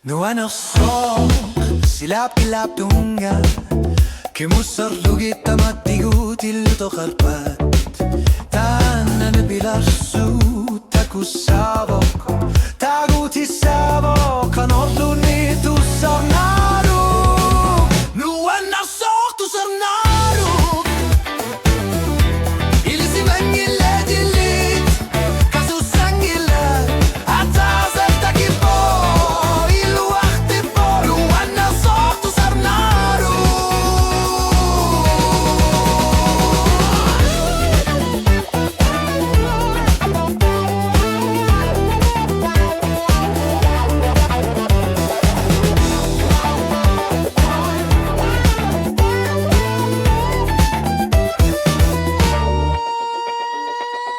No ano so silap-kilap tunga Kimusar lugit amatigut illuto karpat Tanan bilar su takusavok Taguti savok kanorluni tu sarnaru No ano so tu sarnaru Ilisi mangile dilit Kasu sangile Atazet takipo Ilu aktipo No ano so tu sarnaru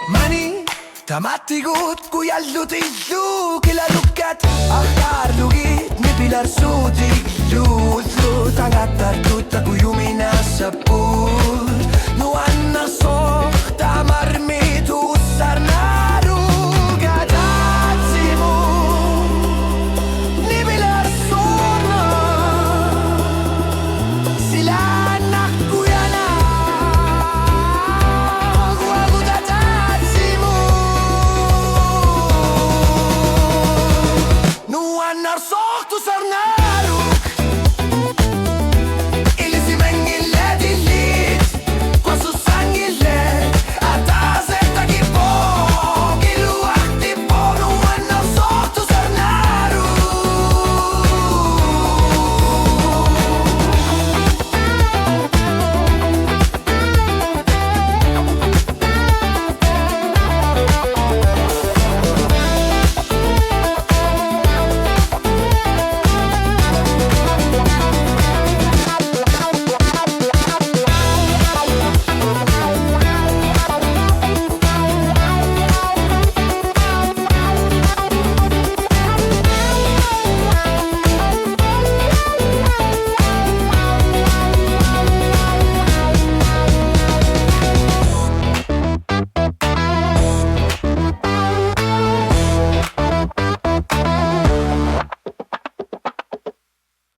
Mani tamatigut kuyallutillu kilalukat Ahtar lugit nipilar sutillu Tangatar tuta kuyumina sapur No anna so